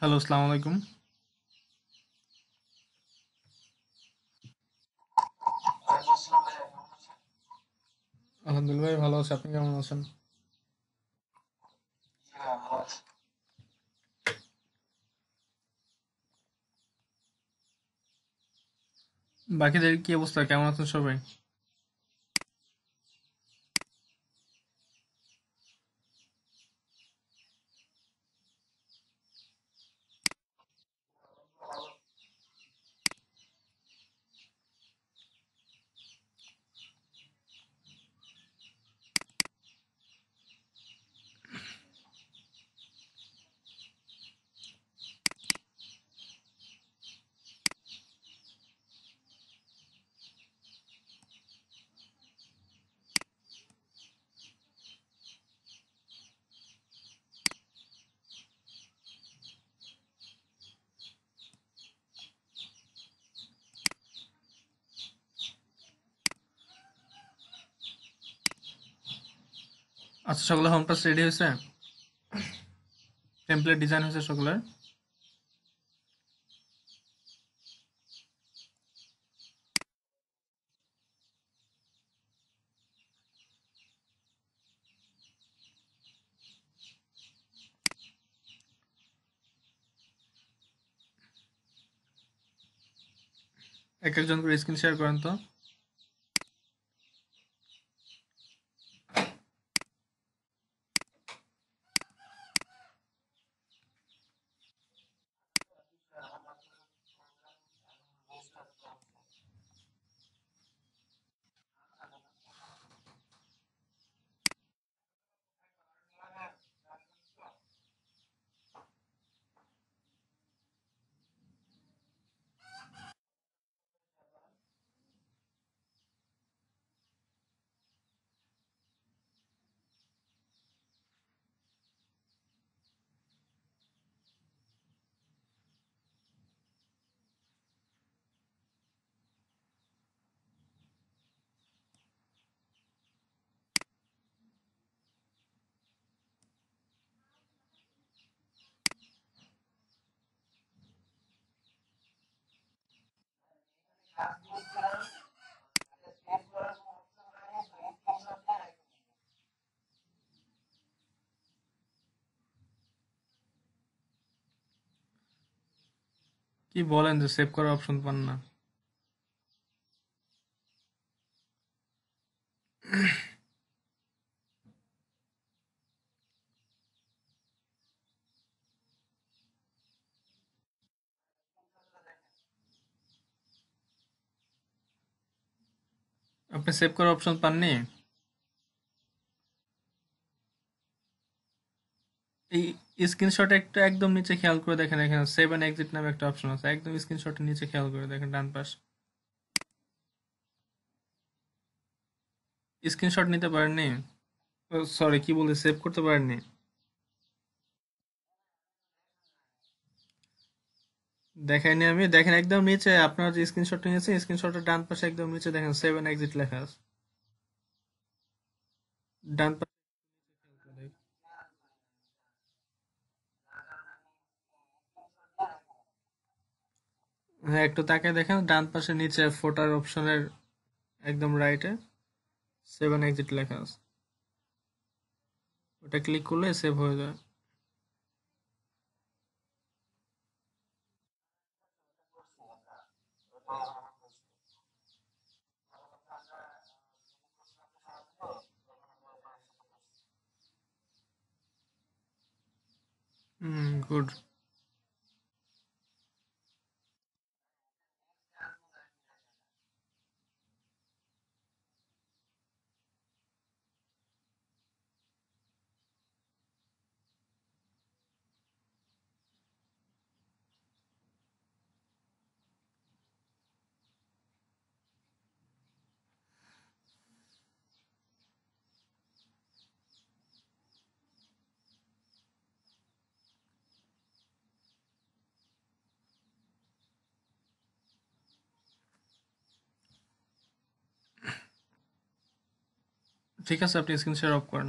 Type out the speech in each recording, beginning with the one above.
Hello, আসসালামু আলাইকুম। আলহামদুলিল্লাহ ভাই, ভালো আছি। আপনি কেমন আছেন? বাকিদের কি অবস্থা, কেমন আছেন সবাই? আচ্ছা, সকলে হোম টাস্ক রেডি হয়েছে? টেমপ্লেট ডিজাইন হয়েছে সকলের? এক একজন করে স্ক্রিন শেয়ার করেন তো। কি বলেন যে সেভ করার অপশন পান না? আপনি সেভ করার অপশন পাননি? এই স্ক্রিনশট একটা একদম নিচে খেয়াল করে দেখেন, এখানে সেভ এন্ড এক্সিট নামে একটা অপশন আছে, একদম স্ক্রিনশটের নিচে খেয়াল করে দেখেন ডান পাশ। স্ক্রিনশট নিতে পারেননি? সরি, কি বলে, সেভ করতে পারেননি? দেখাইনি আমি, দেখেন একদম নিচে আপনার যে স্ক্রিনশটটা নিয়েছে, স্ক্রিনশটের ডান পাশে একদম নিচে দেখেন সেভ এন্ড এক্সিট লেখা আছে। ডান পাশে। হ্যাঁ, একটু তাকিয়ে দেখেন ডান পাশে নিচে ফোটার অপশনের একদম রাইটে সেভ এন্ড এক্সিট লেখা আছে। ওটা ক্লিক করলে সেভ হয়ে যায়। গুড। ঠিক আছে, আপনি স্ক্রিন শেয়ার অফ করেন।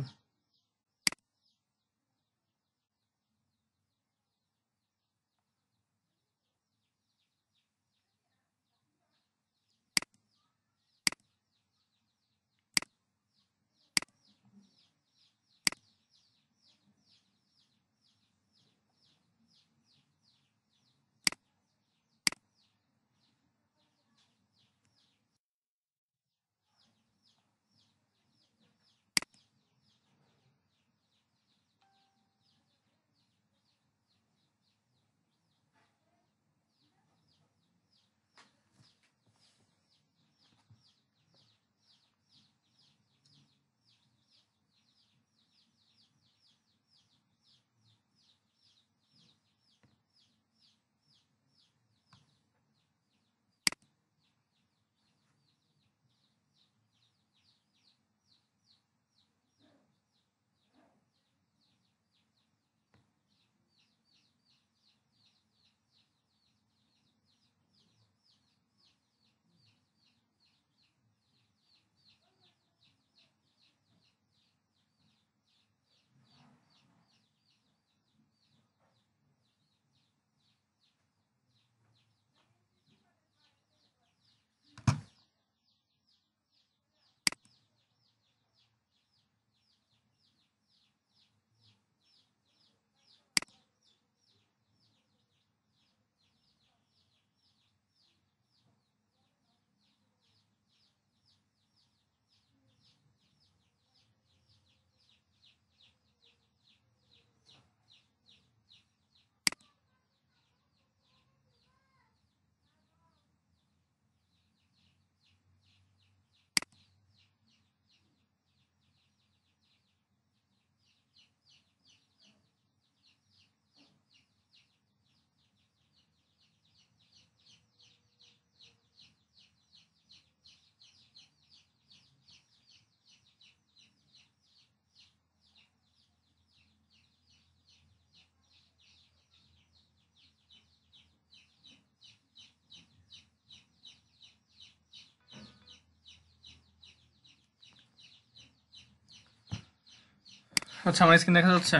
আচ্ছা, আমার স্ক্রিন দেখা যাচ্ছে?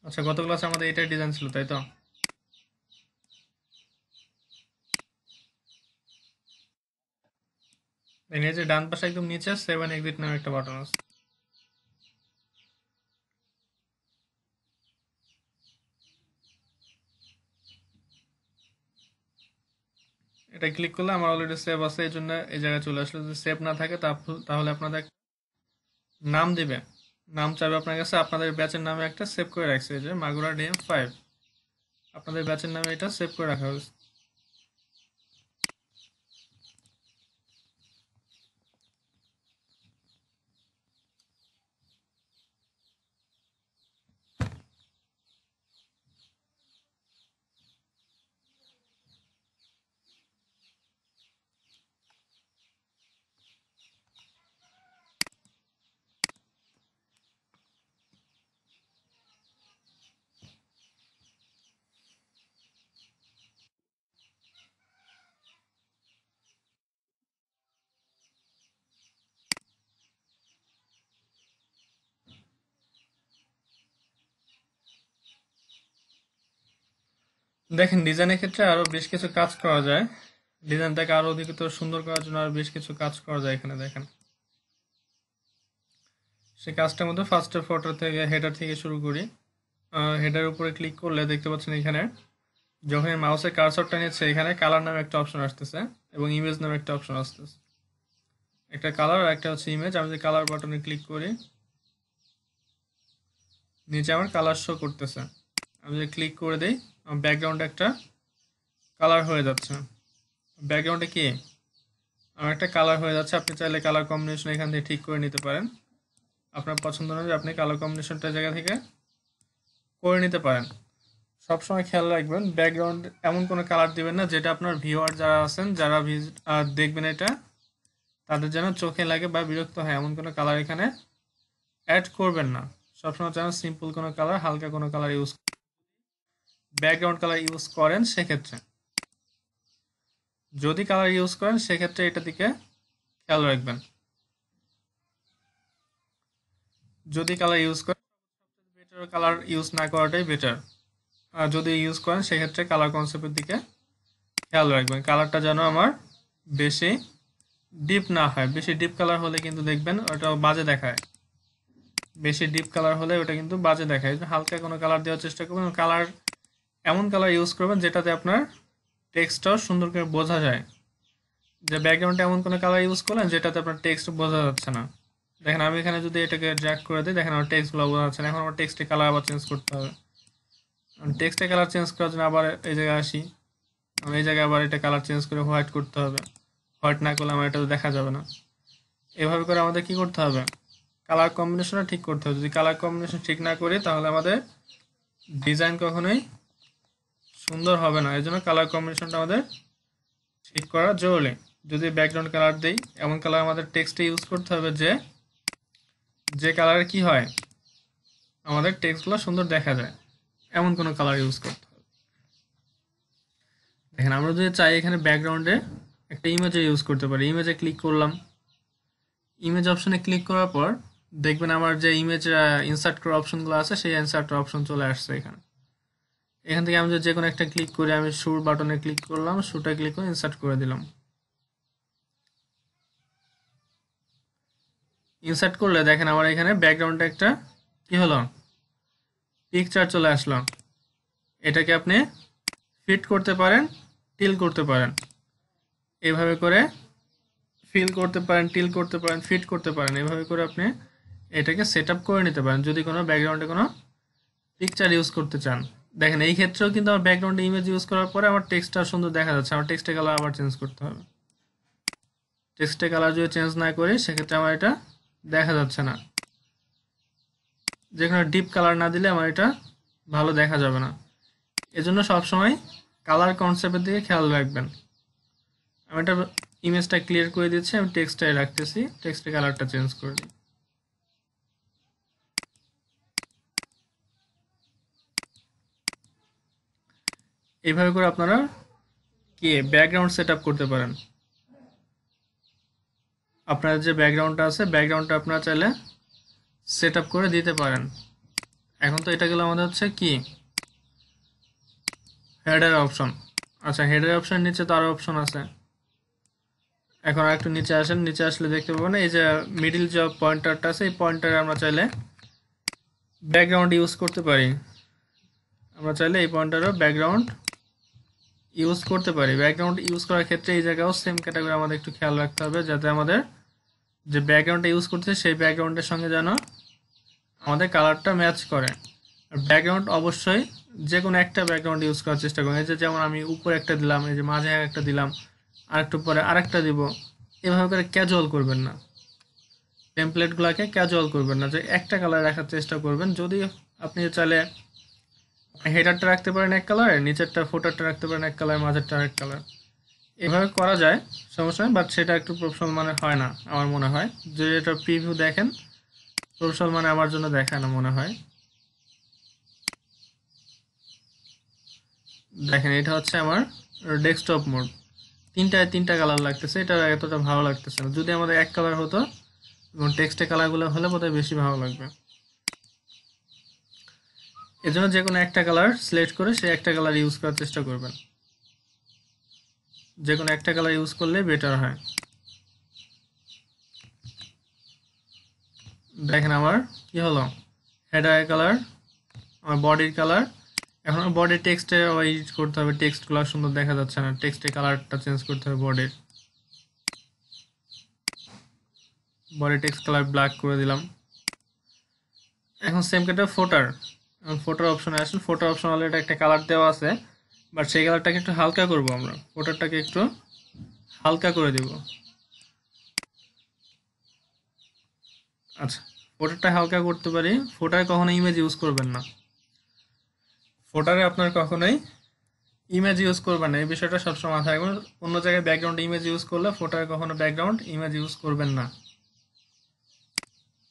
আচ্ছা, গত ক্লাসে আমাদের এটাই ডিজাইন ছিল, তাই তো? দেখেন, এই যে ডান পাশে একদম নিচে 7 এক্সিট নামে একটা বাটন আছে। এটা ক্লিক করলে আমার অলরেডি সেভ আছে, এই জন্য এই জায়গায় চলে আসলো। যদি সেভ না থাকে তাহলে আপনাদের নাম দিবে, নাম চাইবে আপনার কাছে। আপনাদের ব্যাচের নামে একটা সেভ করে রাখছে, এই যে মাগুরা DM5, আপনাদের ব্যাচের নামে এটা সেভ করে রাখা হয়েছে। দেখেন, ডিজাইনের ক্ষেত্রে আরো বেশ কিছু কাজ করা যায়। ডিজাইনটাকে আরো অধিকতর সুন্দর করার জন্য আরো বেশ কিছু কাজ করা যায়। এখানে দেখেন, সেই কাজটার মধ্যে ফার্স্টে ফটো থেকে হেডার থেকে শুরু করি। হেডার উপরে ক্লিক করলে দেখতে পাচ্ছেন এখানে যখন মাউসের কার্সরটা নিচ্ছে, এখানে কালার নামে একটা অপশন আসতেছে এবং ইমেজ নামে একটা অপশন আসতেছে। একটা কালার আর একটা হচ্ছে ইমেজ। আমি যদি কালার বাটনে ক্লিক করি, নিচে আমার কালার শো করতেছে। আমি যদি ক্লিক করে দিই, আমার ব্যাকগ্রাউন্ডে একটা কালার হয়ে যাচ্ছে। ব্যাকগ্রাউন্ডে কি আমার একটা কালার হয়ে যাচ্ছে। আপনি চাইলে কালার কম্বিনেশন এখান থেকে ঠিক করে নিতে পারেন। আপনার পছন্দ অনুযায়ী আপনি কালার কম্বিনেশনটা জায়গা থেকে করে নিতে পারেন। সবসময় খেয়াল রাখবেন, ব্যাকগ্রাউন্ড এমন কোনো কালার দিবেন না যেটা আপনার ভিউয়ার যারা আছেন, যারা দেখবেন এটা, তাদের যেন চোখে লাগে বা বিরক্ত হয়, এমন কোনো কালার এখানে অ্যাড করবেন না। সবসময় যেন সিম্পল কোনো কালার, হালকা কোনো colour use, background colour use করেন। সেক্ষেত্রে যদি কালার ইউজ করেন সেক্ষেত্রে এটা দিকে খেয়াল রাখবেন। যদি কালার ইউজ করেন, বেটার কালার ইউজ না করাটাই বেটার। আর যদি ইউজ করেন সেক্ষেত্রে কালার কনসেপ্টের দিকে খেয়াল রাখবেন। কালারটা যেন আমার বেশি ডিপ না হয়। বেশি ডিপ কালার হলে কিন্তু দেখবেন ওটা বাজে দেখায়। বেশি ডিপ কালার হলে ওটা কিন্তু বাজে দেখায়। হালকা কোনো কালার দেওয়ার চেষ্টা করবেন। কালার এমন কালার ইউজ করবেন যেটাতে আপনার টেক্সটটাও সুন্দর করে বোঝা যায়। যে ব্যাকগ্রাউন্ডে এমন কোনো কালার ইউজ করলেন যেটাতে আপনার টেক্সট বোঝা যাচ্ছে না। দেখেন, আমি এখানে যদি এটাকে ড্র্যাগ করে দিই, দেখেন আমার টেক্সটগুলো বোঝা যাচ্ছে না। এখন আমার টেক্সটের কালার আবার চেঞ্জ করতে হবে। টেক্সটের কালার চেঞ্জ করার জন্য আবার এই জায়গায় আসি। আমি এই জায়গায় আবার এটা কালার চেঞ্জ করে হোয়াইট করতে হবে। হোয়াইট না করলে আমার এটা দেখা যাবে না। এভাবে করে আমাদের কি করতে হবে, কালার কম্বিনেশনটা ঠিক করতে হবে। যদি কালার কম্বিনেশন ঠিক না করি তাহলে আমাদের ডিজাইন কখনোই সুন্দর হবে না। এই জন্য কালার কম্বিনেশনটা আমাদের ঠিক করা জরুরি। যদি ব্যাকগ্রাউন্ড কালার দেই, এমন কালার আমাদের টেক্সটে ইউজ করতে হবে যে যে কালারে কি হয়, আমাদের টেক্সটগুলো সুন্দর দেখা যায়, এমন কোনো কালার ইউজ করতে হবে। দেখেন, আমরা যদি চাই এখানে ব্যাকগ্রাউন্ডে একটা ইমেজে ইউজ করতে পারি। ইমেজে ক্লিক করলাম, ইমেজ অপশনে ক্লিক করার পর দেখবেন আমার যে ইমেজ ইনসার্ট করার অপশনগুলো আছে, সেই ইনসার্ট অপশন চলে আসছে এখানে। এখান থেকে আমি যদি যে কোনো একটা ক্লিক করি, আমি শুর বাটনে ক্লিক করলাম, শুটা ক্লিক করে ইনসার্ট করে দিলাম। ইনসার্ট করলে দেখেন আমার এখানে ব্যাকগ্রাউন্ডে একটা কি হলো, পিকচার চলে আসলো। এটাকে আপনি ফিট করতে পারেন, টিল করতে পারেন। এভাবে করে ফিল করতে পারেন, টিল করতে পারেন, ফিট করতে পারেন। এভাবে করে আপনি এটাকে সেট আপ করে নিতে পারেন যদি কোনো ব্যাকগ্রাউন্ডে কোনো পিকচার ইউজ করতে চান। দেখেন, এই ক্ষেত্রেও কিন্তু আমার ব্যাকগ্রাউন্ডে ইমেজ ইউজ করার পরে আমার টেক্সটটা সুন্দর দেখা যাচ্ছে। আমার টেক্সটের কালার আবার চেঞ্জ করতে হবে। টেক্সটের কালার যদি চেঞ্জ না করি সেক্ষেত্রে আমার এটা দেখা যাচ্ছে না। যে কোনো ডিপ কালার না দিলে আমার এটা ভালো দেখা যাবে না। এজন্য সবসময় কালার কনসেপ্টের দিকে খেয়াল রাখবেন। আমি এটা ইমেজটা ক্লিয়ার করে দিচ্ছি, আমি টেক্সটটাই রাখতেছি, টেক্সটের কালারটা চেঞ্জ করে দিই। এইভাবে করে আপনারা কি ব্যাকগ্রাউন্ড সেট আপ করতে পারেন। আপনার যে ব্যাকগ্রাউন্ডটা আছে ব্যাকগ্রাউন্ডটা আপনারা চাইলে সেট আপ করে দিতে পারেন। এখন তো এটা গেল আমাদের হচ্ছে কি হেডার অপশন। আচ্ছা, হেডার অপশন নিচে তো আরো অপশন আছে। এখন আর একটু নিচে আসেন, নিচে আসলে দেখতে পাবেন এই যে মিডিল যে পয়েন্টারটা আছে, এই পয়েন্টারে আমরা চাইলে ব্যাকগ্রাউন্ড ইউজ করতে পারি। আমরা চাইলে এই পয়েন্টারও ব্যাকগ্রাউন্ড ইউজ করতে পারি। ব্যাকগ্রাউন্ড ইউজ করার ক্ষেত্রে এই জায়গাও সেম ক্যাটাগরি আমাদের একটু খেয়াল রাখতে হবে, যাতে আমাদের যে ব্যাকগ্রাউন্ডটা ইউজ করছে সেই ব্যাকগ্রাউন্ডের সঙ্গে যেন আমাদের কালারটা ম্যাচ করে। আর ব্যাকগ্রাউন্ড অবশ্যই যে কোনো একটা ব্যাকগ্রাউন্ড ইউজ করার চেষ্টা করুন। এই যে যেমন আমি উপরে একটা দিলাম, এই যে মাঝে একটা দিলাম, আর একটু পরে আরেকটা দিব, এভাবে করে ক্যাজুয়াল করবেন না। টেমপ্লেটগুলোকে ক্যাজুয়াল করবেন না, যে একটা কালার রাখার চেষ্টা করবেন। যদি আপনি চাইলে হেডারটা রাখতে পারেন এক কালার, নিচেরটা ফুটারটা রাখতে পারেন এক কালার, মাঝেরটা আরেক কালার, এভাবে করা যায়, সমস্যা নেই। বাট সেটা একটু প্রফেশনাল মানে হয় না আমার মনে হয়। যদি এটা প্রিভিউ দেখেন, প্রফেশনাল মানে আমার জন্য দেখায় না মনে হয়। দেখেন এটা হচ্ছে আমার ডেস্কটপ মোড, তিনটা কালার লাগতেছে, এটা এতটা ভালো লাগতেছে না। যদি আমাদের এক কালার হতো এবং টেক্সটে কালারগুলো হলে বোধহয় বেশি ভালো লাগবে। এজন্য যে কোনো একটা কালার সিলেক্ট করে সেই একটা কালার ইউজ করার চেষ্টা করবেন। যে কোনো একটা কালার ইউজ করলে বেটার হয়। দেখেন আমার কি হলো, হেডারের কালার, আমার বডির কালার। এখন বডির টেক্সটে এডিট করতে হবে, টেক্সটগুলো সুন্দর দেখা যাচ্ছে না, টেক্সটের কালারটা চেঞ্জ করতে হবে। বডি টেক্সট কালার ব্ল্যাক করে দিলাম। এখন সেম কেটে ফোটার অপশনে আসেন। ফোটার অপশন অলরেডি একটা কালার দেওয়া আছে, বাট সেই কালারটাকে একটু হালকা করব আমরা। ফোটারটাকে একটু হালকা করে দিব। আচ্ছা, ফোটারটা হালকা করতে পারি। ফোটারে কখনো ইমেজ ইউজ করবেন না। ফোটারে আপনার কখনোই ইমেজ ইউজ করবেন না, এই বিষয়টা সবসময় মাথায় রাখবেন। অন্য জায়গায় ব্যাকগ্রাউন্ড ইমেজ ইউজ করলে ফোটারে কখনো ব্যাকগ্রাউন্ড ইমেজ ইউজ করবেন না।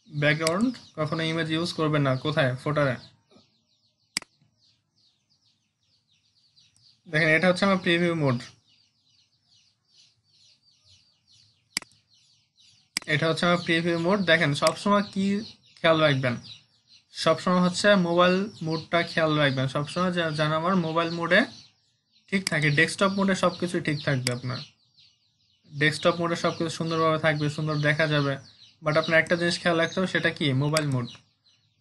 ব্যাকগ্রাউন্ড কখনো ইমেজ ইউজ করবেন না। কোথায়? ফোটারে। দেখেন এটা হচ্ছে আমার প্রিভিউ মোড। দেখেন সবসময় কি খেয়াল রাখবেন, সবসময় হচ্ছে মোবাইল মোডটা খেয়াল রাখবেন। সবসময় যেন আমার মোবাইল মোডে ঠিক থাকে। ডেস্কটপ মোডে সবকিছু ঠিক থাকবে, আপনার ডেস্কটপ মোডে সবকিছু সুন্দরভাবে থাকবে, সুন্দর দেখা যাবে। বাট আপনার একটা জিনিস খেয়াল রাখতে হবে, সেটা কি? Mobile mode.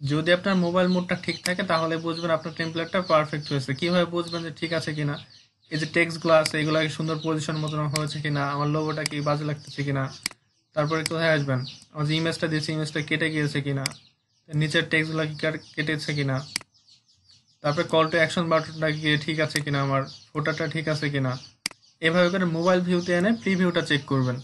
যদি আপনার মোবাইল মোডটা ঠিক থাকে তাহলে বুঝবেন আপনার টেমপ্লেটটা পারফেক্ট হয়েছে। কিভাবে বুঝবেন যে ঠিক আছে কিনা? এই যে টেক্সটগুলো আছে এগুলো কি সুন্দর পজিশন মতন হয়েছে কিনা, আমার লোগোটা কি বাজে লাগতেছে কিনা। তারপরে কোথায় আসবেন, আমার যে ইমেজটা দিয়েছি ইমেজটা কেটে গিয়েছে কিনা, নিচের টেক্সটগুলো কি কেটেছে কিনা, তারপরে কল টু অ্যাকশন বাটনটা কি ঠিক আছে কিনা, আমার ফোটারটা ঠিক আছে কিনা। এভাবে করে মোবাইল ভিউতে এনে প্রিভিউটা চেক করবেন।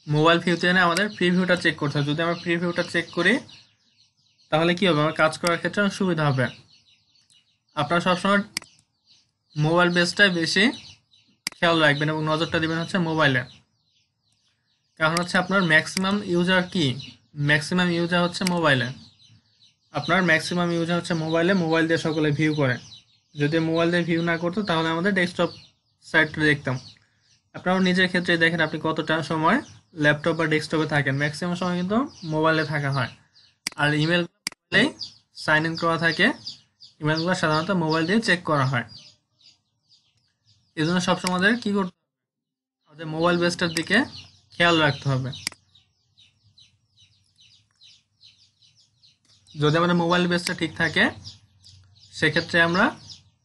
মোবাইল ভিউতে এনে আমাদের প্রিভিউটা চেক করতে হবে। যদি আমরা প্রিভিউটা চেক করি তাহলে কি হবে, আমার কাজ করার ক্ষেত্রে অনেক সুবিধা হবে। আপনারা সবসময় মোবাইল বেসটাই বেশি খেয়াল রাখবেন এবং নজরটা দিবেন হচ্ছে মোবাইলে। কারণ হচ্ছে আপনার ম্যাক্সিমাম ইউজার হচ্ছে মোবাইলে। মোবাইল দিয়ে সকলে ভিউ করে। যদি মোবাইল দিয়ে ভিউ না করতো তাহলে আমাদের ডেস্কটপ সাইটটা দেখতাম। আপনারাও নিজের ক্ষেত্রে দেখেন আপনি কতটা সময় ল্যাপটপ বা ডেস্কটপে থাকেন। ম্যাক্সিমাম সময় কিন্তু মোবাইলে থাকা হয়। আর ইমেলগুলোই সাইন ইন করা থাকে, ইমেলগুলো সাধারণত মোবাইল দিয়ে চেক করা হয়। এই জন্য সবসময় আমাদের কি করতে হবে, আমাদের মোবাইল বেসটার দিকে খেয়াল রাখতে হবে। যদি আমাদের মোবাইল বেসটা ঠিক থাকে সেক্ষেত্রে আমরা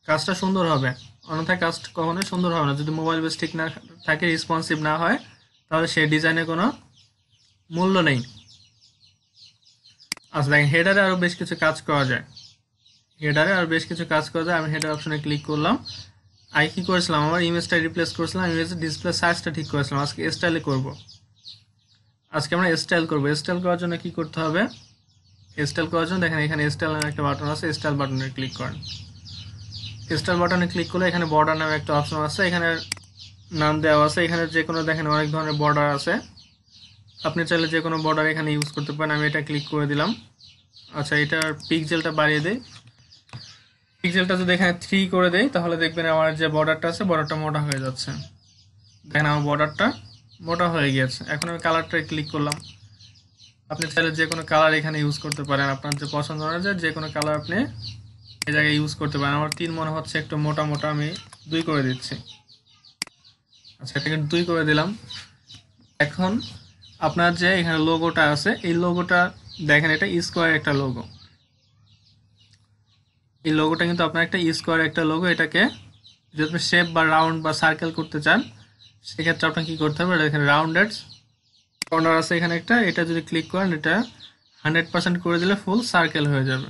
কাজটা সুন্দর হবে, অন্যথায় কাজ কখনোই সুন্দর হবে না। যদি মোবাইল বেস ঠিক না থাকে, রেসপন্সিভ না হয়, তাহলে সেই ডিজাইনে কোনো মূল্য নেই। আচ্ছা দেখেন, হেডারে আরও বেশ কিছু কাজ করা যায়। আমি হেডার অপশনে ক্লিক করলাম। কি করেছিলাম, আমার ইমেজটা রিপ্লেস করেছিলাম, ইমেজের ডিসপ্লে সাইজটা ঠিক করেছিলাম। আজকে স্টাইল করবো। স্টাইল করার জন্য কি করতে হবে, দেখেন এখানে স্টাইল নামে একটা বাটন আছে, স্টাইল বাটনে ক্লিক করেন। স্টাইল বাটনে ক্লিক করলে এখানে বর্ডার নামে একটা অপশন আছে, এখানে নাম দেওয়া আছে। এখানে যে কোনো দেখেন অনেক ধরনের বর্ডার আছে, আপনি চাইলে যে কোনো বর্ডার এখানে ইউজ করতে পারেন। আমি এটা ক্লিক করে দিলাম। আচ্ছা, এটার পিক্সেলটা বাড়িয়ে দেই। পিক্সেলটা যদি এখানে 3 করে দেই তাহলে দেখবেন আমার যে বর্ডারটা আছে বর্ডারটা মোটা হয়ে যাচ্ছে। দেখেন আমার বর্ডারটা মোটা হয়ে গিয়েছে। এখন আমি কালারটা ক্লিক করলাম। আপনি চাইলে যে কোনো কালার এখানে ইউজ করতে পারেন, আপনার যে পছন্দ অনুযায়ী যে কোনো কালার আপনি এই জায়গায় ইউজ করতে পারেন। আমার 3 মনে হচ্ছে একটু মোটা মোটা, আমি 2 করে দিচ্ছি। আচ্ছা, এটাকে 2 করে দিলাম। এখন আপনার যে এখানে লোগোটা আছে এই লোগোটা দেখেন, এটা স্কোয়ার একটা লোগো। এই লোগোটা কিন্তু আপনার একটা স্কোয়ার একটা লোগো। এটাকে যদি আপনি শেপ বা রাউন্ড বা সার্কেল করতে চান সেক্ষেত্রে আপনার কি করতে হবে, এখানে রাউন্ডেড কর্নার আছে এখানে একটা, এটা যদি ক্লিক করেন এটা 100% করে দিলে ফুল সার্কেল হয়ে যাবে।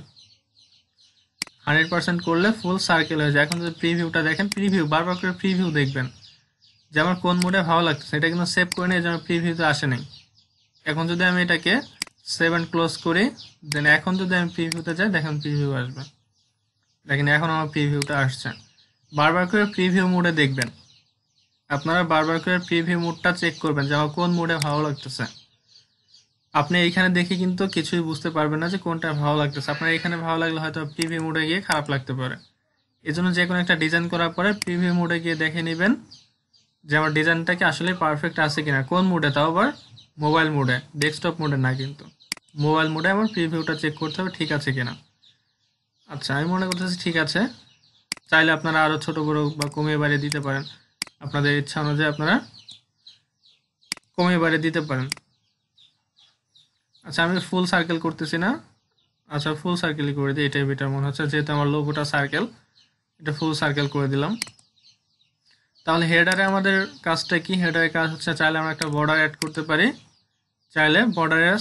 100% করলে ফুল সার্কেল হয়ে যায়। এখন যদি প্রিভিউটা দেখেন, প্রিভিউ বারবার করে প্রিভিউ দেখবেন যে আমার কোন মোডে ভালো লাগছে। এটা কিন্তু সেভ করে নিয়ে যেন প্রিভিউতে আসে নাই। এখন যদি আমি এটাকে সেভ অ্যান্ড ক্লোজ করি, দেন এখন যদি আমি প্রিভিউতে যাই দেখেন প্রিভিউ আসবে। দেখেন এখন আমার প্রিভিউটা আসছে। বারবার করে প্রিভিউ মোডে দেখবেন, আপনারা বারবার করে প্রিভিউ মোডটা চেক করবেন যে আমার কোন মোডে ভালো লাগতেছে। আপনি এইখানে দেখে কিন্তু কিছুই বুঝতে পারবেন না যে কোনটা ভালো লাগতেছে। আপনার এখানে ভালো লাগলে হয়তো প্রিভিউ মোডে গিয়ে খারাপ লাগতে পারে। এজন্য যে কোনো একটা ডিজাইন করার পরে প্রিভিউ মোডে গিয়ে দেখে নেবেন যে আমার ডিজাইনটা কি আসলে পারফেক্ট আছে কিনা। কোন মোডে, তাও আবার মোবাইল মোডে, ডেস্কটপ মোডে না, কিন্তু মোবাইল মোডে আমার প্রিভিউটা চেক করতে হবে ঠিক আছে কিনা। আচ্ছা, আমি মনে করতেছি ঠিক আছে। চাইলে আপনারা আরও ছোট বড় বা কমিয়ে বাড়িয়ে দিতে পারেন, আপনাদের ইচ্ছা অনুযায়ী আপনারা কমিয়ে বাড়িয়ে দিতে পারেন। আচ্ছা, আমি ফুল সার্কেল করতেছি না। আচ্ছা, ফুল সার্কেলই করে দিই, এটাই বেটার মনে হচ্ছে, যেহেতু আমার লোগোটা সার্কেল। এটা ফুল সার্কেল করে দিলাম। তাহলে হেডারে আমাদের কাজটা কি? হেডারের কাজ হচ্ছে চাইলে আমরা একটা বর্ডার অ্যাড করতে পারি, চাইলে বর্ডারের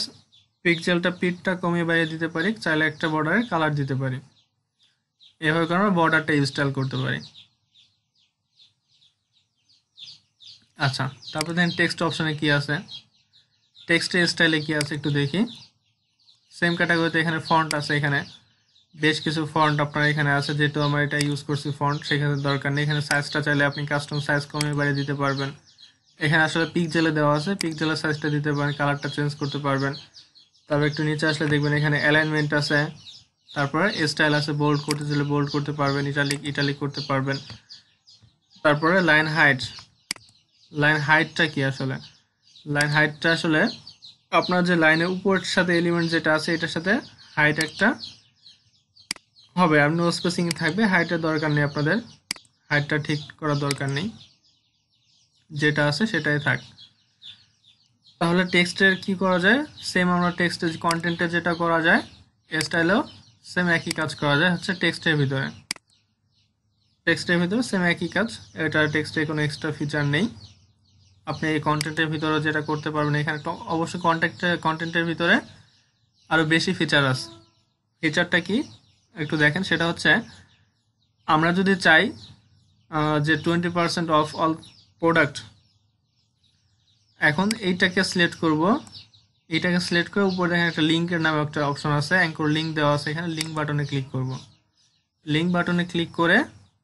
পিক্সেলটা পিটটা কমিয়ে বাড়িয়ে দিতে পারি, চাইলে একটা বর্ডারের কালার দিতে পারি। এভাবে করে আমরা বর্ডারটা স্টাইল করতে পারি। আচ্ছা, তারপর দেখেন টেক্সট অপশনে কি আছে, টেক্সটের স্টাইলে কি আছে একটু দেখি। সেম ক্যাটাগরিতে এখানে ফন্ট আছে, এখানে বেশ কিছু ফন্ট আপনার এখানে আছে। যেহেতু আমরা এটা ইউজ করছি ফন্ট, সেখানে দরকার নেই। এখানে সাইজটা চাইলে আপনি কাস্টম সাইজ কমিয়ে বাড়িয়ে দিতে পারবেন। এখানে আসলে পিক্সেলে দেওয়া আছে, পিক্সেলের সাইজটা দিতে পারেন, কালারটা চেঞ্জ করতে পারবেন। তারপর একটু নিচে আসলে দেখবেন এখানে অ্যালাইনমেন্ট আছে, তারপরে স্টাইল আছে, বোল্ড করতে চাইলে বোল্ড করতে পারবেন, ইটালিক ইটালিক করতে পারবেন। তারপরে লাইন হাইট, লাইন হাইটটা কি আসলে? লাইন হাইটটা আসলে আপনার যে লাইনের উপরের সাথে এলিমেন্ট যেটা আছে এটার সাথে হাইট একটা হবে, আর নো স্পেসিং থাকবে। হাইটের দরকার নেই আপনাদের, হাইটটা ঠিক করার দরকার নেই, যেটা আছে সেটাই থাক। তাহলে টেক্সটের কি করা যায়? সেম আমরা টেক্সটের কন্টেন্টে যেটা করা যায় স্টাইলেও সেম একই কাজ করা যায়, হচ্ছে টেক্সটের ভিতরে। টেক্সটের ভিতরে সেম একই কাজ, এটা টেক্সটে কোনো এক্সট্রা ফিচার নেই। আপনি এই কন্টেন্টের ভিতরে যেটা করতে পারবেন, এখানে অবশ্যই কন্টেন্টের ভিতরে আরও বেশি ফিচার আছে। ফিচারটা কি একটু দেখেন, সেটা হচ্ছে আমরা যদি চাই যে 20% অফ অল প্রোডাক্ট, এখন এইটাকে সিলেক্ট করব। এইটাকে সিলেক্ট করে উপরে দেখেন একটা লিঙ্কের নামে একটা অপশন আছে, অ্যাঙ্কর লিঙ্ক দেওয়া আছে, এখানে লিঙ্ক বাটনে ক্লিক করব। লিঙ্ক বাটনে ক্লিক করে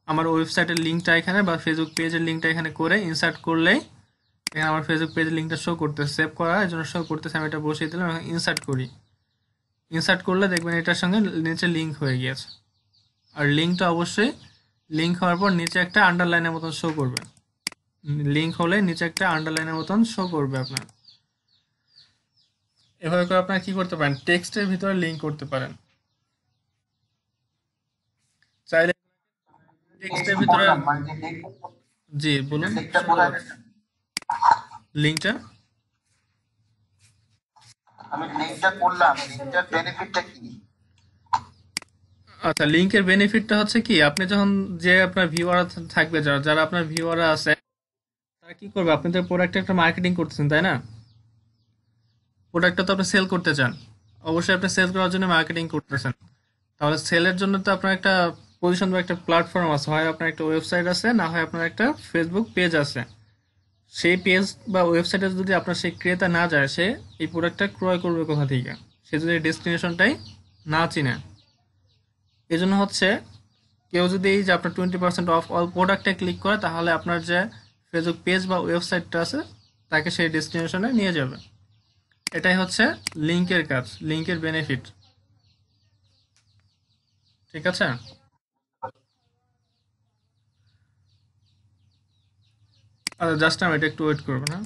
আমার ওয়েবসাইটের লিঙ্কটা এখানে বা ফেসবুক পেজের লিঙ্কটা এখানে করে ইনসার্ট করলেই এখানে আমার ফেসবুক পেজের লিঙ্কটা শো করতেছে, সেভ করা এই জন্য শো করতেছে। আমি এটা বসিয়ে দিলাম, ইনসার্ট করি। ইনসার্ট করলে দেখবেন এটার সঙ্গে নিচে লিঙ্ক হয়ে গিয়েছে। আর লিঙ্কটা অবশ্যই লিঙ্ক হওয়ার পর নিচে একটা আন্ডারলাইনের মতন শো করবে। লিঙ্ক হলে নিচে একটা আন্ডারলাইনের মতন শো করবে আপনার। এভাবে করে আপনারা কি করতে পারেন, টেক্সটের ভিতরে লিঙ্ক করতে পারেন। চাইলে টেক্সটের ভিতরে, জি বলুন, লিঙ্কটা আমি লিংকটা করলাম, লিংকটার বেনিফিটটা কি? আচ্ছা, লিঙ্কের বেনিফিটটা হচ্ছে কি, আপনি যখন যে আপনার ভিউয়ার থাকবে, যারা যারা আপনার ভিউয়াররা আছে তারা কি করবে, আপনি তো প্রোডাক্টে একটা মার্কেটিং করতেছেন তাই না? প্রোডাক্টটা তো আপনি সেল করতে চান, অবশ্যই আপনি সেল করার জন্য মার্কেটিং করতেছেন। তাহলে সেলের জন্য তো আপনার একটা পজিশন বা একটা প্ল্যাটফর্ম আছে, হয় আপনার একটা ওয়েবসাইট আছে, না হয় আপনার একটা ফেসবুক পেজ আছে। সেই পেজ বা ওয়েবসাইটে যদি আপনার সেই ক্রেতা না যায়, সে এই প্রোডাক্টটা ক্রয় করবে কোথা থেকে? সে যদি ডেস্টিনেশনটাই না চিনে। এই জন্য হচ্ছে কেউ যদি এই যে আপনার 20% অফ অল প্রোডাক্টে ক্লিক করে, তাহলে আপনার যে ফেসবুক পেজ বা ওয়েবসাইটটা আছে তাকে সেই ডেস্টিনেশনে নিয়ে যাবে। এটাই হচ্ছে লিঙ্কের কাজ, লিঙ্কের বেনিফিট। ঠিক আছে? আচ্ছা, জাস্ট আমি এটা একটু ওয়েট করবো না।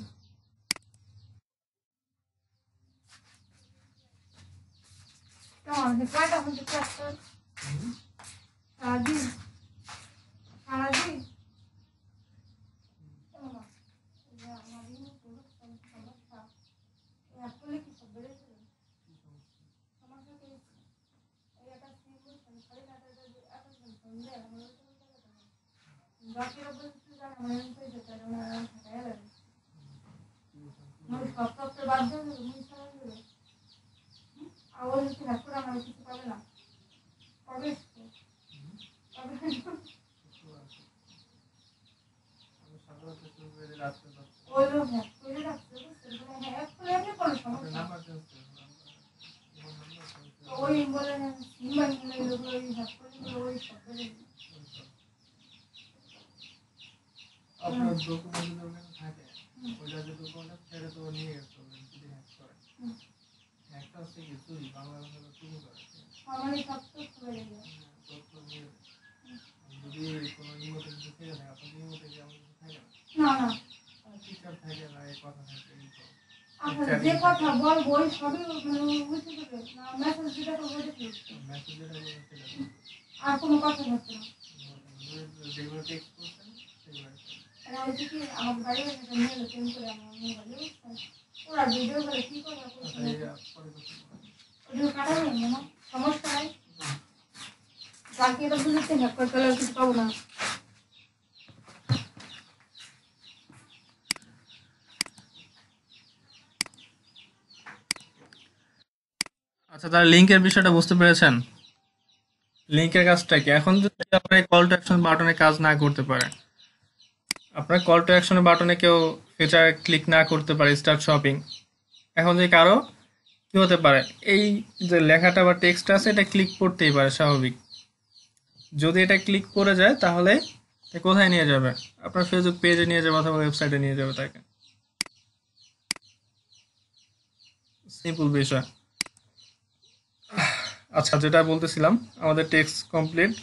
আপনার ডকুমেন্ট যদি ওখানে থাকে, ওইটা যে ডকুমেন্টটা ছেড়ে তো নিয়ে গেছে যদি হ্যাক করে। একটা হচ্ছে কি চুরি, বাংলাদেশে তো চুরি করে। তথ্য নিয়ে যদি কোনো ইমোতে কিছু থেকে থাকে, আপনার ইমোতে কি এমন কিছু থাকে না? টিচার থাকে না, এই কথা থাকে, এই তো। যে কথা বল বই সবই বুঝতে পারবে না, মেসেজ যেটা বলে দিচ্ছি, মেসেজ যেটা বলে সেটা আর কোনো কথা হচ্ছে না, যেগুলো টেক্সট করছেন সেগুলো। আর ওই যে আমার বাড়ি থেকে মেল সেন্ড করে আমার মোবাইলে ওরা ভিডিও করে কি করে ওটা কাটা নেই না, সমস্যা নাই। বাকি এটা বুঝতে হ্যাক করতে হলে কিছু পাবো না। আচ্ছা, তাহলে লিংকের বিষয়টা বুঝতে পেরেছেন? লিংকের কাজটা কি? এখন যদি আপনার কল টু অ্যাকশন বাটনে কাজ না করতে পারে, আপনার কল টু অ্যাকশন বাটনে কেউ ফিচার ক্লিক না করতে পারে, স্টার্ট শপিং, এখন যে কারো কি হতে পারে, এই যে লেখাটা বা টেক্সট আছে এটা ক্লিক করতেই পারে স্বাভাবিক। যদি এটা ক্লিক করে যায় তাহলে কোথায় নিয়ে যাবে? আপনার ফেসবুক পেজে নিয়ে যাবে অথবা ওয়েবসাইটে নিয়ে যাবে তাকে। সিম্পল বিষয়। আচ্ছা, যেটা বলতেছিলাম, আমাদের টেক্সট কমপ্লিট।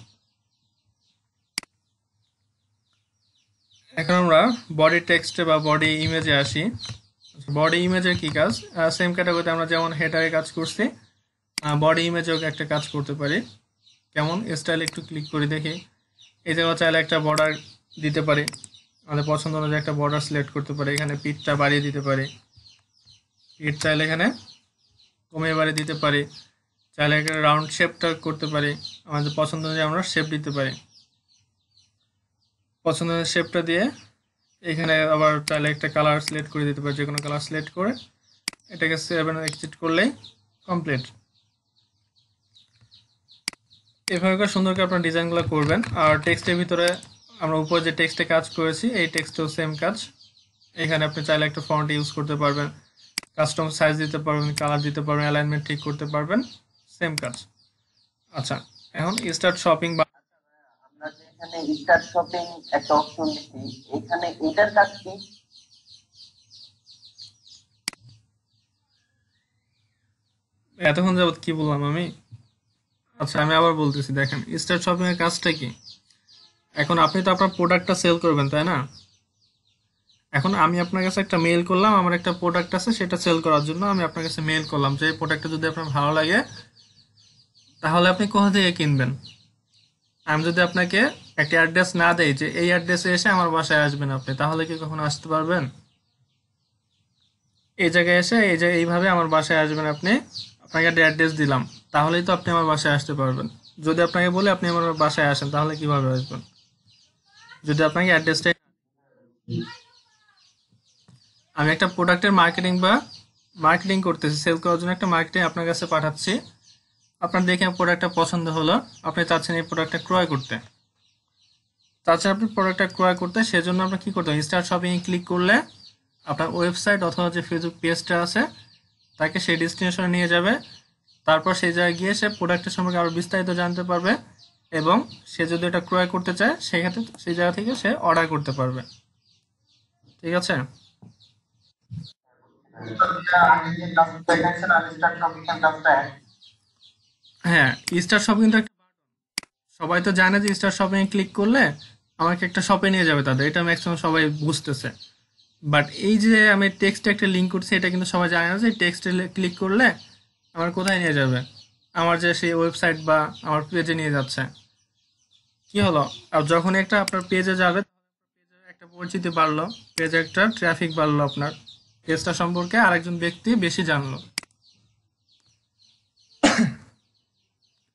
এখন আমরা বডি টেক্সটে বা বডি ইমেজে আসি। বডি ইমেজের কি কাজ? সেম ক্যাটাগরিতে আমরা যেমন হেডারে কাজ করছি, বডি ইমেজেও একটা কাজ করতে পারি। কেমন? স্টাইল একটু ক্লিক করে দেখি। এই জায়গায় চাইলে একটা বর্ডার দিতে পারি, আমাদের পছন্দ অনুযায়ী একটা বর্ডার সিলেক্ট করতে পারি। এখানে পিঠটা বাড়িয়ে দিতে পারি, পিঠ চাইলে এখানে কমিয়ে বাড়িয়ে দিতে পারি। চাইলে এখানে রাউন্ড শেপটা করতে পারি, আমাদের পছন্দ অনুযায়ী আমরা শেপ দিতে পারি। পছন্দ অনুযায়ী শেপটা দিয়ে এখানে আবার চাইলে একটা কালার সিলেক্ট করে দিতে পারি, যে কোনো কালার সিলেক্ট করে এটাকে সেভ এন্ড এক্সিট করলেই কমপ্লিট। এভাবে করে সুন্দর করে আপনার ডিজাইনগুলো করবেন। আর টেক্সটের ভিতরে আমরা উপরে যে টেক্সটে কাজ করেছি এই টেক্সটেও সেম কাজ। এখানে আপনি চাইলে একটা ফন্ট ইউজ করতে পারবেন, কাস্টম সাইজ দিতে পারবেন, কালার দিতে পারবেন, অ্যালাইনমেন্ট ঠিক করতে পারবেন, সেম কাজ। আচ্ছা, এখন স্টার্ট শপিং বা আমরা যে এখানে স্টার্ট শপিং একটা অপশন দিচ্ছি, এখানে এটার কাজ কি? এতক্ষণ যাবত কি বললাম আমি? আচ্ছা, আমি আবার বলতেছি, দেখেন স্টার্ট শপিং এর কাজটা কি। এখন আপনি তো আপনার প্রোডাক্টটা সেল করবেন, তাই না? এখন আমি আপনার কাছে একটা মেল করলাম, আমার একটা প্রোডাক্ট আছে সেটা সেল করার জন্য আমি আপনার কাছে মেল করলাম যে এই প্রোডাক্টটা যদি আপনার ভালো লাগে তাহলে আপনি কোথা থেকে কিনবেন। আমি যদি আপনাকে একটা অ্যাড্রেস না দেই যে এই অ্যাড্রেসে এসে আমার বাসায় আসবেন আপনি, তাহলে কি কখনো আসতে পারবেন? এই জায়গায় এসে এই যে এইভাবে আমার বাসায় আসবেন আপনি, আপনাকে একটা অ্যাড্রেস দিলাম, তাহলেই তো আপনি আমার বাসায় আসতে পারবেন। যদি আপনাকে বলে আপনি আমার বাসায় আসেন তাহলে কিভাবে আসবেন? যদি আপনাকে অ্যাড্রেসটা, আমি একটা প্রোডাক্টের মার্কেটিং করতেছি, সেল করার জন্য একটা মার্কেটিং আপনার কাছে পাঠাচ্ছি, আপনার দেখে প্রোডাক্টটা পছন্দ হলো, আপনি চাচ্ছেন এই প্রোডাক্টটা ক্রয় করতে। তাছাড়া আপনি প্রোডাক্টটা ক্রয় করতে সেজন্য আপনার কি করতে হবে? স্টার্ট শপিং এ ক্লিক করলে আপনার ওয়েবসাইট অথবা যে ফেসবুক পেজটা আছে তাকে সেই ডেস্টিনেশনে নিয়ে যাবে। তারপর সেই জায়গায় গিয়ে সে প্রোডাক্টের সম্পর্কে আরো বিস্তারিত জানতে পারবে এবং সে যদি এটা ক্রয় করতে চায় সেক্ষেত্রে সেই জায়গা থেকে সে অর্ডার করতে পারবে। ঠিক আছে? হ্যাঁ, স্টার্ট শপিং কিন্তু একটা সবাই তো জানে যে স্টার শপিং এ ক্লিক করলে আমাকে একটা শপে নিয়ে যাবে তাদের, এটা ম্যাক্সিমাম সবাই বুঝতেছে। বাট এই যে আমি টেক্সটে একটা লিঙ্ক করছি, এটা কিন্তু সবাই জানে না যে টেক্সটে ক্লিক করলে আমার কোথায় নিয়ে যাবে, আমার যে সেই ওয়েবসাইট বা আমার পেজে নিয়ে যাচ্ছে। কি হলো, আর যখন একটা আপনার পেজে যাবে, পেজে একটা পরিচিতি বাড়লো, পেজে একটা ট্রাফিক বাড়লো, আপনার পেজটা সম্পর্কে আরেকজন ব্যক্তি বেশি জানলো।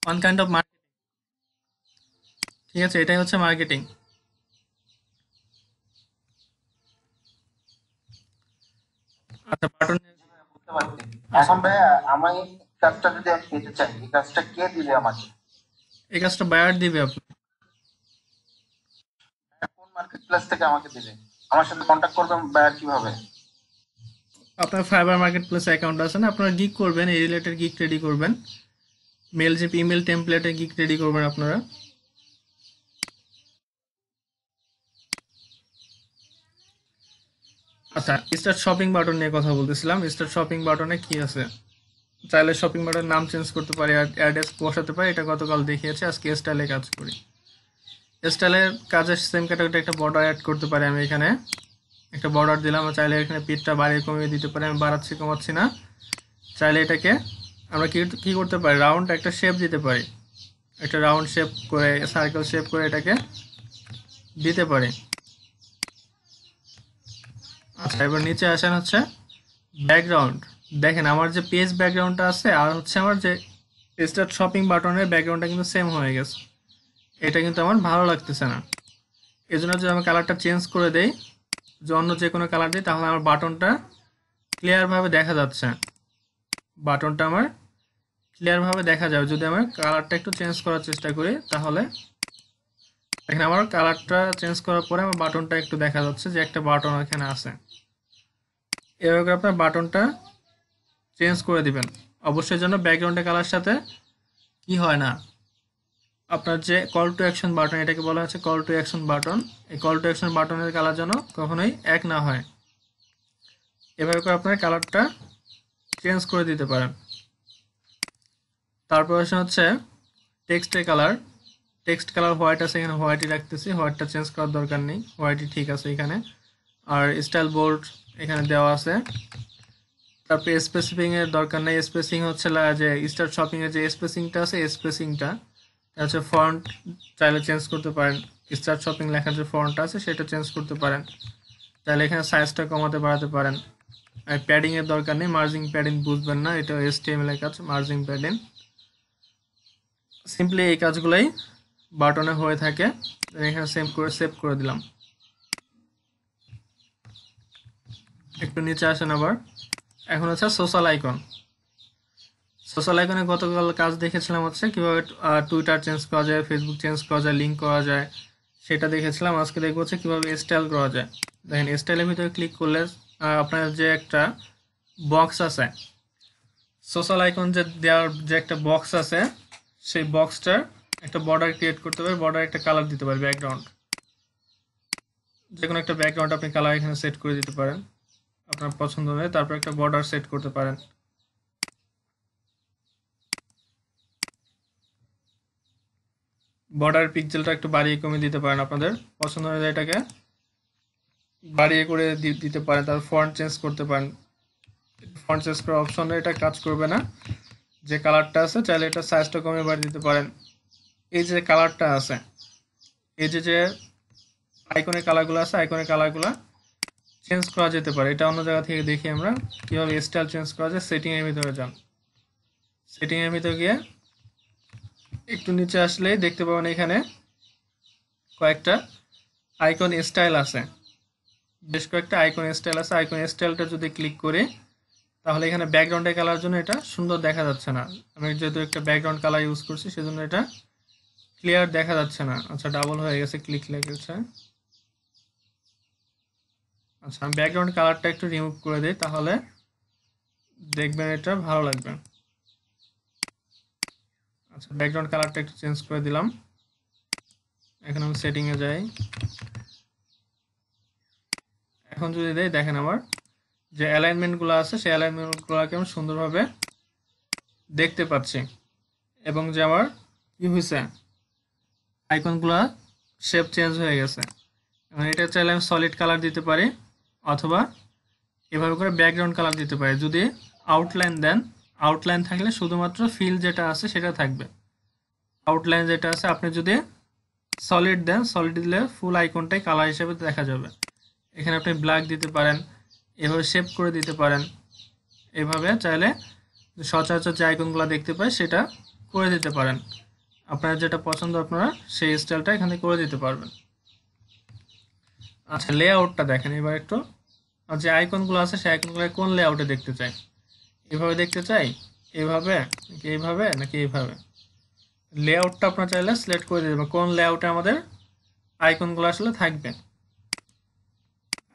One kind of marketing. ঠিক আছে, এটাই হচ্ছে মার্কেটিং। আচ্ছা, বাটন। বুঝতে পারছি। আচ্ছা, এখন ভাইয়া আমি এই কাজটা যদি আমি পেতে চাই, এই কাজটা কে দিবে আমাকে? এই কাজটা বায়ার দিবে আপনি। কোন মার্কেট প্লেস থেকে আমাকে দিবে? আমার সাথে কন্ট্যাক্ট করবে বায়ার কিভাবে? আপনার ফাইবার মার্কেট প্লেসে অ্যাকাউন্ট আছে না, আপনারা গিগ করবেন, এই রিলেটেড গিগ রেডি করবেন, মেল যে ইমেল টেমপ্লেটে গিগ রেডি করবেন আপনারা। আচ্ছা, স্টার্ট শপিং বাটন নিয়ে কথা বলতেছিলাম। স্টার্ট শপিং বাটনে কি আছে, চাইলে শপিং বাটনের নাম চেঞ্জ করতে পারি, অ্যাড্রেস বসাতে পারি, এটা গতকাল দেখিয়েছি। আজকে স্টাইলে কাজ করি। স্টাইলের কাজের সেম ক্যাটাগরিতে একটা বর্ডার অ্যাড করতে পারি। আমি এখানে একটা বর্ডার দিলাম, চাইলে এখানে পিঠটা বাড়িয়ে কমিয়ে দিতে পারি, আমি বাড়াচ্ছি কমাচ্ছি না। চাইলে এটাকে আমরা কি কি করতে পারি, রাউন্ড একটা শেপ দিতে পারি, একটা রাউন্ড শেপ করে, সার্কেল শেপ করে এটাকে দিতে পারি। আচ্ছা, এবার নিচে আসেন হচ্ছে ব্যাকগ্রাউন্ড। দেখেন আমার যে পেজ ব্যাকগ্রাউন্ডটা আছে আর হচ্ছে আমার যে স্টার্ট শপিং বাটনের ব্যাকগ্রাউন্ডটা কিন্তু সেম হয়ে গেছে। এটা কিন্তু আমার ভালো লাগতেছে না। এই জন্য যদি আমি কালারটা চেঞ্জ করে দেই, যে অন্য যে কোনো কালার দিই, তাহলে আমার বাটনটা ক্লিয়ারভাবে দেখা যাচ্ছে। বাটনটা আমার ক্লিয়ারভাবে দেখা যাবে। যদি আমি কালারটা একটু চেঞ্জ করার চেষ্টা করি, তাহলে দেখেন আমার কালারটা চেঞ্জ করার পরে আমার বাটনটা একটু দেখা যাচ্ছে যে একটা বাটন এখানে আছে। এভাবে করে আপনার বাটনটা চেঞ্জ করে দিবেন। অবশ্যই যেন ব্যাকগ্রাউন্ডের কালার সাথে কি হয় না, আপনার যে কল টু অ্যাকশন বাটন, এটাকে বলা হচ্ছে কল টু অ্যাকশন বাটন, এই কল টু অ্যাকশন বাটনের কালার যেন কখনোই এক না হয়। এভাবে করে আপনার কালারটা চেঞ্জ করে দিতে পারেন। তারপর হচ্ছে টেক্সটের কালার। টেক্সট কালার হোয়াইট আছে, এখানে হোয়াইটই রাখতেছি, হোয়াইটটা চেঞ্জ করার দরকার নেই, হোয়াইটই ঠিক আছে এখানে। আর স্টাইল বোল্ড এখানে দেওয়া আছে। তারপরে স্পেসিফিং এর দরকার নেই, স্পেসিং হচ্ছে যে স্টার্ট শপিং এর যে স্পেসিংটা আছে, স্পেসিংটা হচ্ছে ফন্ট চাইলে চেঞ্জ করতে পারেন। স্টার্ট শপিং লেখার যে ফন্টটা আছে সেটা চেঞ্জ করতে পারেন, চাইলে এখানে সাইজটা কমাতে বাড়াতে পারেন। আর প্যাডিং এর দরকার নেই, মার্জিং প্যাডিং বুঝবেন না, এটা HTML এর কাজ, মার্জিং প্যাডিং। সিম্পলি এই কাজগুলোই বাটনে হয়ে থাকে। এখানে সেভ করে দিলাম। একটু নিচে আসেন আবার। এখন হচ্ছে সোশ্যাল আইকন। সোশ্যাল আইকনে গতকাল কাজ দেখেছিলাম হচ্ছে কিভাবে টুইটার চেঞ্জ করা যায়, ফেসবুক চেঞ্জ করা যায়, লিঙ্ক করা যায়, সেটা দেখেছিলাম। আজকে দেখবো হচ্ছে কিভাবে স্টাইল করা যায়। দেখেন স্টাইলের ভিতরে ক্লিক করলে আপনার যে একটা বক্স আছে, সোশ্যাল আইকন যে দেওয়ার যে একটা বক্স আছে, সেই বক্সটার একটা বর্ডার ক্রিয়েট করতে পারে, বর্ডার একটা কালার দিতে পারে, ব্যাকগ্রাউন্ড, যে কোনো একটা ব্যাকগ্রাউন্ড আপনি কালার এখানে সেট করে দিতে পারেন আপনার পছন্দ হয়ে। তারপর একটা বর্ডার সেট করতে পারেন। বর্ডার পিক্সেলটা একটু বাড়িয়ে কমিয়ে দিতে পারেন আপনাদের পছন্দ অনুযায়ী, এটাকে বাড়িয়ে করে দিতে পারেন। তারপর ফন্ট চেঞ্জ করতে পারেন। ফন্ট চেঞ্জ করার অপশনে এটা কাজ করবে না, যে কালারটা আছে চাইলে এটা সাইজটা কমিয়ে বাড়িয়ে দিতে পারেন। এই যে কালারটা আছে, এই যে আইকনের কালারগুলো আছে, আইকনের কালারগুলো চেঞ্জ করা যেতে পারে। এটা অন্য জায়গা থেকে দেখি আমরা কিভাবে স্টাইল চেঞ্জ করা যায়। সেটিং এর ভিতরে যান, সেটিং এর ভিতরে গিয়ে একটু নিচে আসলেই দেখতে পাবেন এখানে কয়েকটা আইকন স্টাইল আছে, বেশ কয়েকটা আইকন স্টাইল আছে। আইকন স্টাইলটা যদি ক্লিক করি, তাহলে এখানে ব্যাকগ্রাউন্ডের কালার জন্য এটা সুন্দর দেখা যাচ্ছে না। আমি যেহেতু একটা ব্যাকগ্রাউন্ড কালার ইউজ করছি, সেজন্য এটা ক্লিয়ার দেখা যাচ্ছে না। আচ্ছা, ডাবল হয়ে গেছে, ক্লিক লেগেছে। আচ্ছা, আমি ব্যাকগ্রাউন্ড কালারটা একটু রিমুভ করে দিই, তাহলে দেখবেন এটা ভালো লাগবে। আচ্ছা, ব্যাকগ্রাউন্ড কালারটা একটু চেঞ্জ করে দিলাম। এখন আমি সেটিংয়ে যাই। এখন যদি দেই, দেখেন আমার যে অ্যালাইনমেন্টগুলো আছে, সেই অ্যালাইনমেন্টগুলোকে আমি সুন্দরভাবে দেখতে পাচ্ছি। এবং যে আমার কি হয়েছে, আইকনগুলো শেপ চেঞ্জ হয়ে গেছে। এখন এটা চাইলে আমি সলিড কালার দিতে পারি, অথবা এভাবে করে ব্যাকগ্রাউন্ড কালার দিতে পারি। যদি আউটলাইন দেন, আউটলাইন থাকলে শুধুমাত্র ফিল যেটা আছে সেটা থাকবে। আউটলাইন যেটা আছে, আপনি যদি সলিড দেন, সলিড দিলে ফুল আইকনটাই কালার হিসেবে দেখা যাবে। এখানে আপনি ব্ল্যাক দিতে পারেন, এভাবে শেপ করে দিতে পারেন। এভাবে চাইলে সচরাচর যে আইকনগুলো দেখতে পাই সেটা করে দিতে পারেন। আপনার যেটা পছন্দ আপনারা সেই স্টাইলটা এখানে করে দিতে পারবেন। আচ্ছা, লেআউটটা দেখেন এবার একটু। আর যে আইকনগুলো আছে সেই আইকনগুলো কোন লেআউটে দেখতে চাই? এভাবে দেখতে চাই, এভাবে নাকি এইভাবে নাকি এইভাবে? লেআউটটা আপনার চাইলে সিলেক্ট করে দিতে পারবেন কোন লেআউটে আমাদের আইকনগুলো আসলে থাকবে।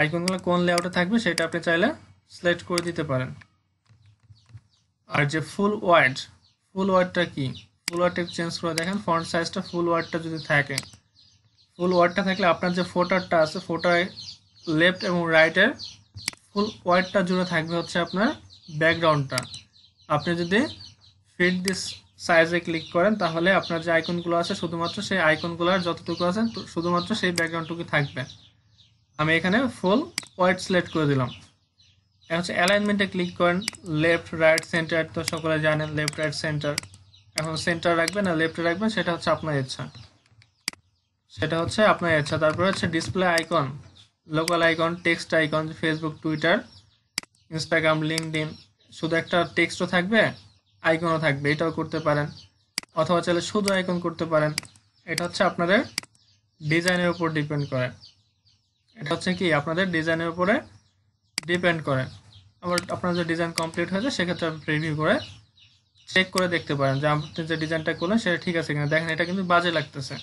আইকনগুলো কোন লেআউটে থাকবে সেটা আপনি চাইলে সিলেক্ট করে দিতে পারেন। আর যে ফুল ওয়ার্ডটা কি? ফুল ওয়ার্ডটা চেঞ্জ করে দেখেন, ফন্ট সাইজটা ফুল ওয়ার্ডটা যদি থাকে, ফুল ওয়ার্ডটা থাকলে আপনার যে ফোটারটা আছে, ফোটার লেফট এবং রাইটের ফুল ওয়ার্ডটা জুড়ে থাকবে হচ্ছে আপনার ব্যাকগ্রাউন্ডটা। আপনি যদি ফিট দিস সাইজে ক্লিক করেন তাহলে আপনার যে আইকনগুলো আছে শুধুমাত্র সেই আইকনগুলোর যতটুকু আছে শুধুমাত্র সেই ব্যাকগ্রাউন্ডটুকু থাকবে। আমি এখানে ফুল ওয়ার্ড সিলেক্ট করে দিলাম। এখন হচ্ছে অ্যালাইনমেন্টে ক্লিক করেন, লেফট রাইট সেন্টার তো সকলে জানেন, লেফট রাইট সেন্টার। এখন সেন্টার রাখবেন না লেফটে রাখবেন সেটা হচ্ছে আপনার ইচ্ছা, তারপরে হচ্ছে display icon, local icon, text icon, Facebook, Twitter, Instagram, LinkedIn, শুধু একটা টেক্সটও থাকবে আইকনও থাকবে, এটাও করতে পারেন। অথবা চাইলে শুধু আইকন করতে পারেন। এটা হচ্ছে আপনাদের ডিজাইনের উপর ডিপেন্ড করে। আবার আপনার যে ডিজাইন কমপ্লিট হয়ে যায় সেক্ষেত্রে আপনি প্রিভিউ করে চেক করে দেখতে পারেন যে আপনি যে ডিজাইনটা করলেন সেটা ঠিক আছে কিনা। দেখেন এটা কিন্তু বাজে লাগতেছে,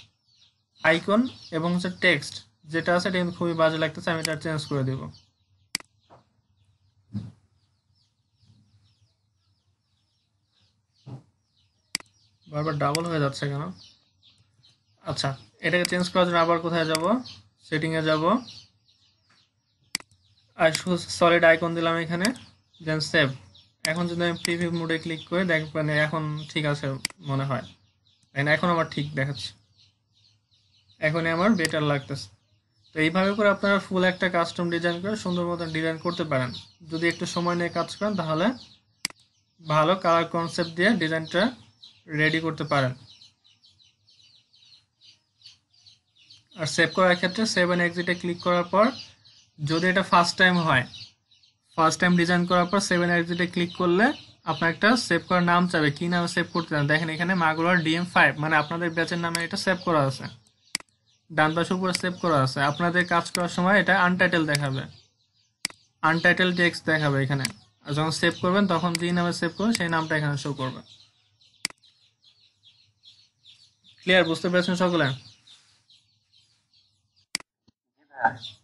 আইকন এবং হচ্ছে টেক্সট যেটা আছে এটা কিন্তু খুবই বাজে লাগতেছে, আমি এটা চেঞ্জ করে দিব। বারবার ডাবল হয়ে যাচ্ছে কেন? আচ্ছা, এটাকে চেঞ্জ করার জন্য আবার কোথায় যাব? সেটিংয়ে যাব, আর সলিড আইকন দিলাম এখানে, দেন সেভ। এখন যদি আমি প্রিভিউ মোডে ক্লিক করে দেখবেন এখন ঠিক আছে মনে হয়, এখন আমার ঠিক দেখাচ্ছে, এখনই আমার বেটার লাগতেছে। তো এইভাবে করে আপনারা ফুল একটা কাস্টম ডিজাইন করে সুন্দর মতন ডিজাইন করতে পারেন। যদি একটু সময় নিয়ে কাজ করেন তাহলে ভালো কালার কনসেপ্ট দিয়ে ডিজাইনটা রেডি করতে পারেন। আর সেভ করার ক্ষেত্রে সেভ এন্ড এক্সিটে ক্লিক করার পর যদি এটা ফার্স্ট টাইম ডিজাইন করার পর সেভ এন্ড এক্সিটে ক্লিক করলে আপনার একটা সেভ করার নাম চাবে, কি নামে সেভ করতে চান। দেখেন এখানে মাগুরার DM5 মানে আপনাদের ব্যাচের নামে এটা সেভ করা আছে, ডান পাশের উপরে সেভ করা আছে। আপনাদের কাজ করার সময় এটা আনটাইটেল দেখাবে, আনটাইটেল টেক্সট দেখাবে এখানে। আর যখন সেভ করবেন তখন যে নামে সেভ করবেন সেই নামটা এখানে শো করবে। ক্লিয়ার? বুঝতে পেরেছেন সকলে? জি ভাইয়া।